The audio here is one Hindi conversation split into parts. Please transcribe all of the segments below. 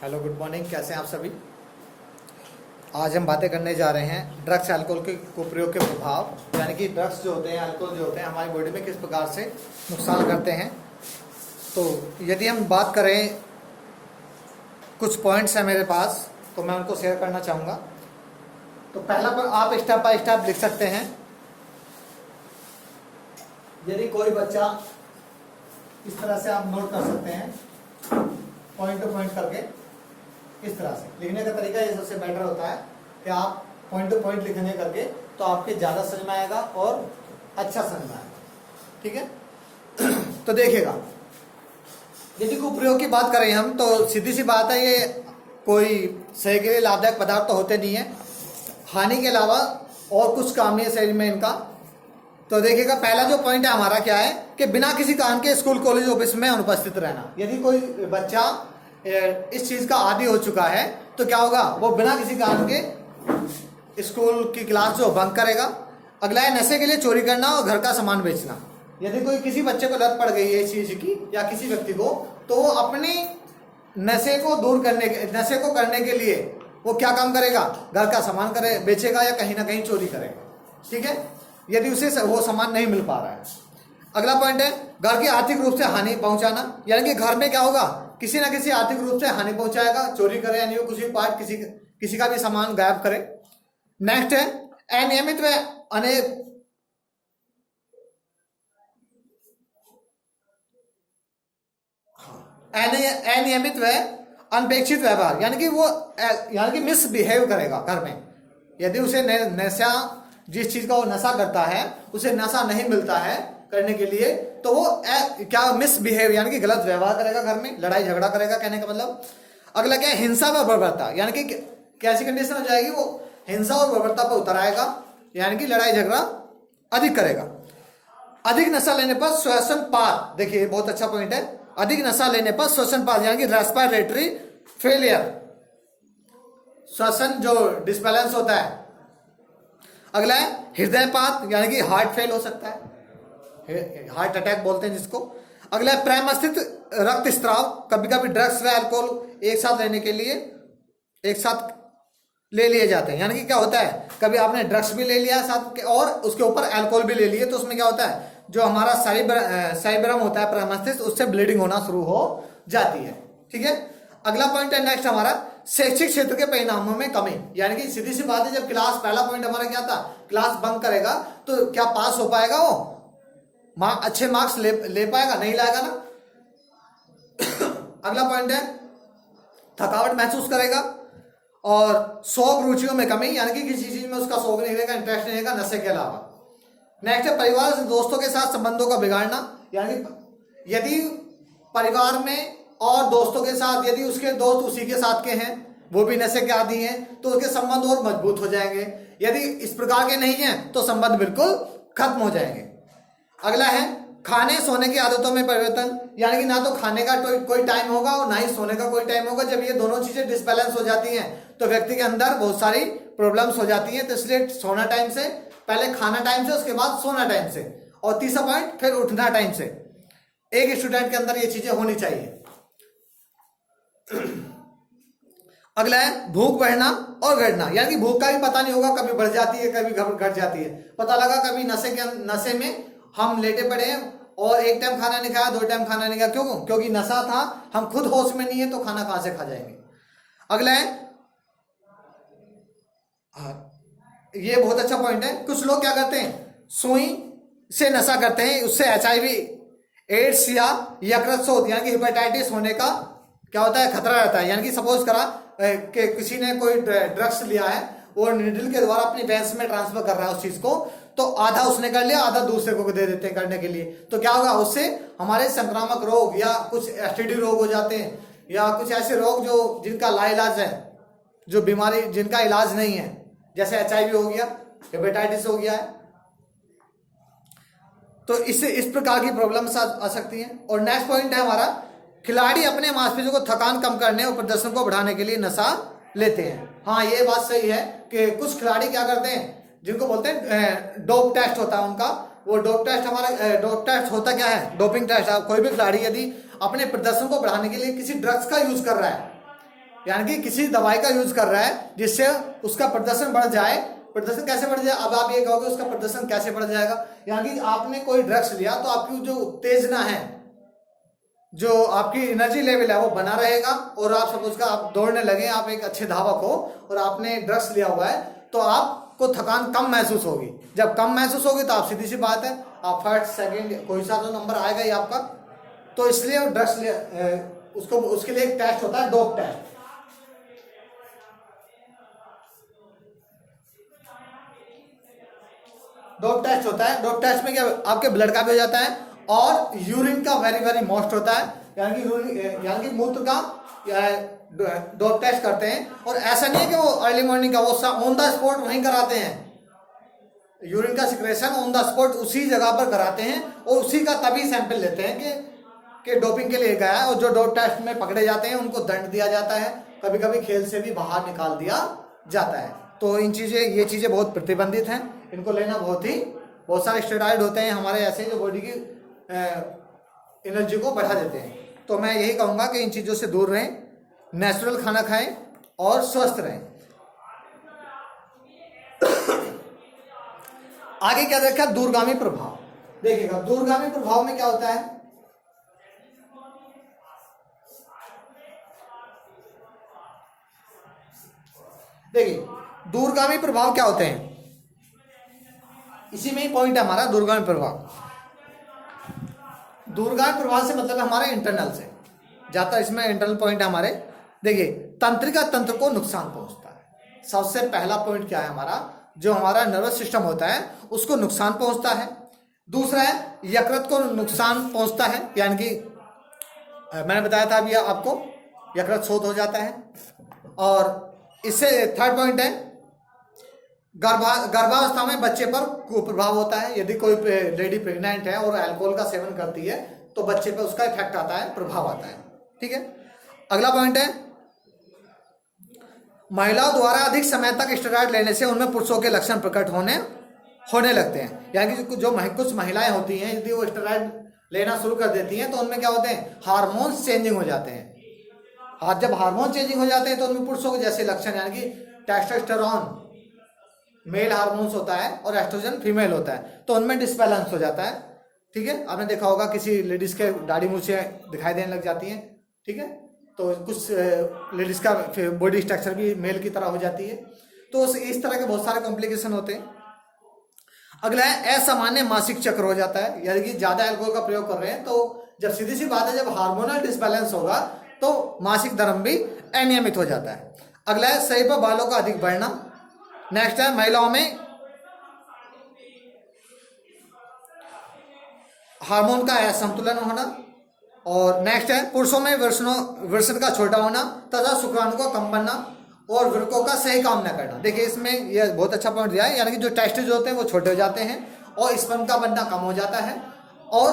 Hello, good morning. कैसे हैं आप सभी। आज हम बातें करने जा रहे हैं ड्रग्स अल्कोहल के कुप्रयोग के प्रभाव, यानी कि ड्रग्स जो होते हैं, अल्कोहल जो होते हैं, हमारी बॉडी में किस प्रकार से नुकसान करते हैं। तो यदि हम बात करें, कुछ पॉइंट्स हैं मेरे पास, तो मैं उनको शेयर करना चाहूँगा। तो पहला पर आप स्टेप बाय स्टेप लिख सकते हैं। यदि कोई बच्चा, इस तरह से आप नोट कर सकते हैं, पॉइंट टू पॉइंट करके। इस तरह से लिखने का तरीका ये सबसे बेटर होता है कि आप पॉइंट टू पॉइंट लिखने करके, तो आपके ज़्यादा समझ में आएगा और अच्छा समझ में आएगा। ठीक है। तो देखिएगा, यदि कुप्रयोग की बात करें हम, तो सीधी सी बात है, ये कोई शरीर के लिए लाभदायक पदार्थ तो होते नहीं है। हानि के अलावा और कुछ काम नहीं है शरीर में इनका। तो देखिएगा, पहला जो पॉइंट है हमारा क्या है कि बिना किसी कारण के स्कूल कॉलेज ऑफिस में अनुपस्थित रहना। यदि कोई बच्चा इस चीज का आदी हो चुका है, तो क्या होगा, वो बिना किसी कारण के स्कूल की क्लास जो बंक करेगा। अगला है नशे के लिए चोरी करना और घर का सामान बेचना। यदि कोई किसी बच्चे को लत पड़ गई है इस चीज की, या किसी व्यक्ति को, तो वो अपनी नशे को दूर करने के, नशे को करने के लिए वो क्या काम करेगा, घर का सामान बेचेगा या कहीं ना कहीं चोरी करेगा। ठीक है, यदि उसे वो सामान नहीं मिल पा रहा है। अगला पॉइंट है घर की आर्थिक रूप से हानि पहुंचाना, यानी कि घर में क्या होगा, किसी ना किसी आर्थिक रूप से हानि पहुंचाएगा, चोरी करे, यानी वो कुछ भी पार्ट, किसी का भी सामान गायब करे। नेक्स्ट है अनियमित व अनियमित व अनपेक्षित व्यवहार, यानी कि मिसबिहेव करेगा घर में। यदि उसे नशा, जिस चीज का वो नशा करता है, उसे नशा नहीं मिलता है करने के लिए, तो वो क्या मिसबिहेव, यानी कि गलत व्यवहार करेगा घर में, लड़ाई झगड़ा करेगा, कहने का मतलब। अगला क्या है हिंसा व बर्बरता, यानी कि कैसी कंडीशन हो जाएगी, वो हिंसा और बर्बरता पर उतर आएगा, यानी कि लड़ाई झगड़ा अधिक करेगा। अधिक नशा लेने पर श्वसनपात, देखिए बहुत अच्छा पॉइंट है। अधिक नशा लेने पर श्वसनपात, यानी कि रेस्पिरेटरी फेलियर, श्वसन जो डिसबैलेंस होता है। अगला है हृदयपात, यानी कि हार्ट फेल हो सकता है, हार्ट अटैक बोलते हैं जिसको। अगला है प्रेमस्थित रक्त स्त्राव, कभी कभी ड्रग्स व अल्कोहल एक साथ लेने के लिए एक साथ ले लिए जाते हैं। यानी कि क्या होता है, कभी आपने ड्रग्स भी ले लिया साथ के और उसके ऊपर अल्कोहल भी ले लिए, तो उसमें क्या होता है, जो हमारा साइब्रम होता है प्रेमस्थित, उससे ब्लीडिंग होना शुरू हो जाती है। ठीक है। अगला पॉइंट है नेक्स्ट हमारा शैक्षिक क्षेत्र के परिणामों में कमी, यानी कि सीधी सी बात है, जब क्लास, पहला पॉइंट हमारा क्या था, क्लास बंक करेगा तो क्या पास हो पाएगा, वो अच्छे मार्क्स ले पाएगा, नहीं लाएगा ना। अगला पॉइंट है थकावट महसूस करेगा और शौक रुचियों में कमी, यानी कि किसी चीज में उसका शौक नहीं रहेगा, इंटरेस्ट नहीं रहेगा नशे के अलावा। नेक्स्ट है परिवार से दोस्तों के साथ संबंधों का बिगाड़ना, यानी यदि परिवार में और दोस्तों के साथ, यदि उसके दोस्त उसी के साथ के हैं, वो भी नशे के आदी हैं, तो उसके संबंध और मजबूत हो जाएंगे। यदि इस प्रकार के नहीं हैं, तो संबंध बिल्कुल खत्म हो जाएंगे। अगला है खाने सोने की आदतों में परिवर्तन, यानी कि ना तो खाने का कोई टाइम होगा और ना ही सोने का कोई टाइम होगा। जब ये दोनों चीजें डिसबैलेंस हो जाती हैं, तो व्यक्ति के अंदर बहुत सारी प्रॉब्लम्स हो जाती हैं। तो इसलिए सोना टाइम से, पहले खाना टाइम से, उसके बाद सोना टाइम से, और तीसरा पॉइंट फिर उठना टाइम से। एक स्टूडेंट के अंदर ये चीजें होनी चाहिए। अगला है भूख बढ़ना और घटना, यानी कि भूख का भी पता नहीं होगा, कभी बढ़ जाती है, कभी घट जाती है। पता लगा कभी नशे में हम लेटे पड़े हैं और एक टाइम खाना नहीं खाया, 2 टाइम खाना नहीं खाया, क्यों? क्योंकि नशा था, हम खुद होश में नहीं है, तो खाना कहां से खा जाएंगे। अगला है, ये बहुत अच्छा पॉइंट है, कुछ लोग क्या करते हैं, सुई से नशा करते हैं, उससे HIV, एड्स या यकृत शोथ, यानी कि हेपेटाइटिस होने का क्या होता है, खतरा रहता है। यानी कि सपोज करा कि किसी ने कोई ड्रग्स लिया है और निडल के द्वारा अपनी वेंस में ट्रांसफर कर रहा है उस चीज को, तो आधा उसने कर लिया, आधा दूसरे को दे देते हैं करने के लिए, तो क्या होगा, उससे हमारे संक्रामक रोग या कुछ STD रोग हो जाते हैं, या कुछ ऐसे रोग जो जिनका लाइलाज है, जो बीमारी जिनका इलाज नहीं है, जैसे HIV हो गया, हेपेटाइटिस हो गया है। तो इससे इस प्रकार की प्रॉब्लम्स आ सकती हैं। और नेक्स्ट पॉइंट है हमारा खिलाड़ी अपने मांसपेशियों को थकान कम करने और प्रदर्शन को बढ़ाने के लिए नशा लेते हैं। हाँ, ये बात सही है कि कुछ खिलाड़ी क्या करते हैं, जिनको बोलते हैं डोप टेस्ट होता है उनका, वो डोप टेस्ट होता क्या है, डोपिंग टेस्ट। कोई भी खिलाड़ी यदि अपने प्रदर्शन को बढ़ाने के लिए किसी ड्रग्स का यूज कर रहा है, यानी कि किसी दवाई का यूज कर रहा है जिससे उसका प्रदर्शन बढ़ जाए। प्रदर्शन कैसे बढ़ जाए, अब आप ये कहोगे उसका प्रदर्शन कैसे बढ़ जाएगा, यानी कि आपने कोई ड्रग्स लिया तो आपकी जो उत्तेजना है, जो आपकी एनर्जी लेवल है वो बना रहेगा। और आप सपोज का आप दौड़ने लगे, आप एक अच्छे धावक हो और आपने ड्रग्स लिया हुआ है तो आपको थकान कम महसूस होगी। जब कम महसूस होगी तो आप सीधी सी बात है आप फर्स्ट सेकंड कोई सा तो नंबर आएगा ही आपका। तो इसलिए ड्रग्स उसको उसके लिए एक टेस्ट होता है डोप टेस्ट। डोप टेस्ट होता है, डोप टेस्ट में क्या आपके ब्लड का भी हो जाता है और यूरिन का वेरी वेरी मोस्ट होता है, यानी कि मूत्र का डोप टेस्ट करते हैं। और ऐसा नहीं है कि वो अर्ली मॉर्निंग का, वो ऑन द स्पॉट वहीं कराते हैं। यूरिन का सिक्रेशन ऑन द स्पॉट उसी जगह पर कराते हैं और उसी का तभी सैंपल लेते हैं कि डोपिंग के लिए गया है। और जो डोप टेस्ट में पकड़े जाते हैं उनको दंड दिया जाता है, कभी कभी खेल से भी बाहर निकाल दिया जाता है। तो ये चीजें बहुत प्रतिबंधित हैं, इनको लेना बहुत सारे स्टेरॉइड होते हैं हमारे ऐसे जो बॉडी की एनर्जी को बढ़ा देते हैं। तो मैं यही कहूंगा कि इन चीजों से दूर रहें, नेचुरल खाना खाएं और स्वस्थ रहें। आगे क्या देखा, दूरगामी प्रभाव। देखिएगा दूरगामी प्रभाव में क्या होता है, देखिए दूरगामी प्रभाव क्या होते हैं, इसी में ही पॉइंट है हमारा दूरगामी प्रभाव। दूरगामी प्रभाव से मतलब है हमारे इंटरनल से जाता है, इसमें इंटरनल पॉइंट है हमारे। देखिए तंत्रिका तंत्र को नुकसान पहुंचता है। सबसे पहला पॉइंट क्या है हमारा, जो हमारा नर्वस सिस्टम होता है उसको नुकसान पहुंचता है। दूसरा है यकृत को नुकसान पहुंचता है, यानी कि मैंने बताया था अभी आपको यकृत शोथ हो जाता है। और इससे थर्ड पॉइंट है गर्भावस्था में बच्चे पर कुप्रभाव होता है। यदि कोई लेडी प्रेग्नेंट है और अल्कोहल का सेवन करती है तो बच्चे पर उसका इफेक्ट आता है, प्रभाव आता है। ठीक है, अगला पॉइंट है महिलाओं द्वारा अधिक समय तक स्टेरॉइड लेने से उनमें पुरुषों के लक्षण प्रकट होने लगते हैं। यानी कि जो कुछ महिलाएं होती हैं यदि वो स्टेरॉइड लेना शुरू कर देती हैं तो उनमें क्या होते हैं, हार्मोन्स चेंजिंग हो जाते हैं। और जब हार्मोन चेंजिंग हो जाते हैं तो उनमें पुरुषों के जैसे लक्षण, यानी कि टेस्टोस्टेरोन मेल हार्मोन्स होता है और एस्ट्रोजन फीमेल होता है, तो उनमें डिसबैलेंस हो जाता है। ठीक है, आपने देखा होगा किसी लेडीज के दाढ़ी मूछे दिखाई देने लग जाती हैं। ठीक है, तो कुछ लेडीज का बॉडी स्ट्रक्चर भी मेल की तरह हो जाती है। तो इस तरह के बहुत सारे कॉम्प्लिकेशन होते हैं। अगला है असामान्य मासिक चक्र हो जाता है, यानी कि ज्यादा अल्कोहल का प्रयोग कर रहे हैं तो जब सीधी सी बात है जब हार्मोनल डिसबैलेंस होगा तो मासिक धर्म भी अनियमित हो जाता है। अगला है शरीर पर बालों का अधिक बढ़ना। नेक्स्ट है महिलाओं में हार्मोन का असंतुलन होना। और नेक्स्ट है पुरुषों में वृषण का छोटा होना तथा शुक्राणु का कम बनना और वृक्कों का सही काम न करना। देखिए इसमें यह बहुत अच्छा पॉइंट दिया है, यानी कि जो टेस्टिस होते हैं वो छोटे हो जाते हैं और स्पर्म का बनना कम हो जाता है और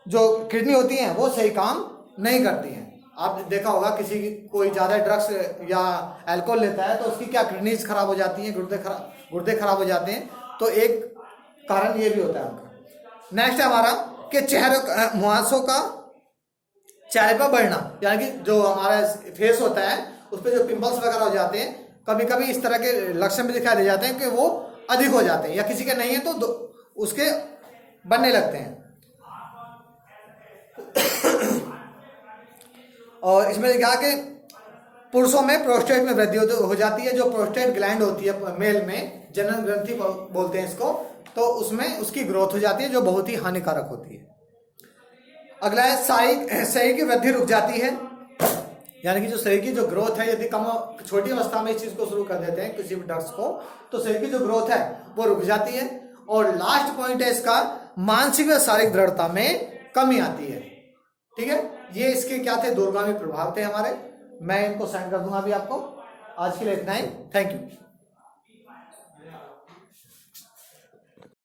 जो किडनी होती हैं वो सही काम नहीं करती हैं। आपने देखा होगा किसी कोई ज्यादा ड्रग्स या अल्कोहल लेता है तो उसकी क्या किडनीज खराब हो जाती हैं, गुर्दे खराब हो जाते हैं। तो एक कारण ये भी होता है उनका। नेक्स्ट है हमारा कि मुहासों का चेहरे पर बढ़ना, यानी कि जो हमारा फेस होता है उस पर जो पिंपल्स वगैरह हो जाते हैं, कभी कभी इस तरह के लक्षण भी दिखाई दे जाते हैं कि वो अधिक हो जाते हैं, या किसी के नहीं है तो उसके बनने लगते हैं। और इसमें कहा कि पुरुषों में प्रोस्टेट में वृद्धि हो जाती है। जो प्रोस्टेट ग्लैंड होती है मेल में, जनन ग्रंथि बोलते हैं इसको, तो उसमें उसकी ग्रोथ हो जाती है जो बहुत ही हानिकारक होती है। अगला है शरीर की वृद्धि रुक जाती है, यानी कि जो शरीर की जो ग्रोथ है यदि कम छोटी अवस्था में इस चीज को शुरू कर देते हैं किसी भी ड्रग्स को तो शरीर की जो ग्रोथ है वो रुक जाती है। और लास्ट पॉइंट है इसका, मानसिक व शारीरिक दृढ़ता में कमी आती है। ठीक है, ये इसके क्या थे, दूरगामी प्रभाव थे हमारे। मैं इनको सेंड कर दूंगा अभी आपको। आज के लिए इतना ही, थैंक यू।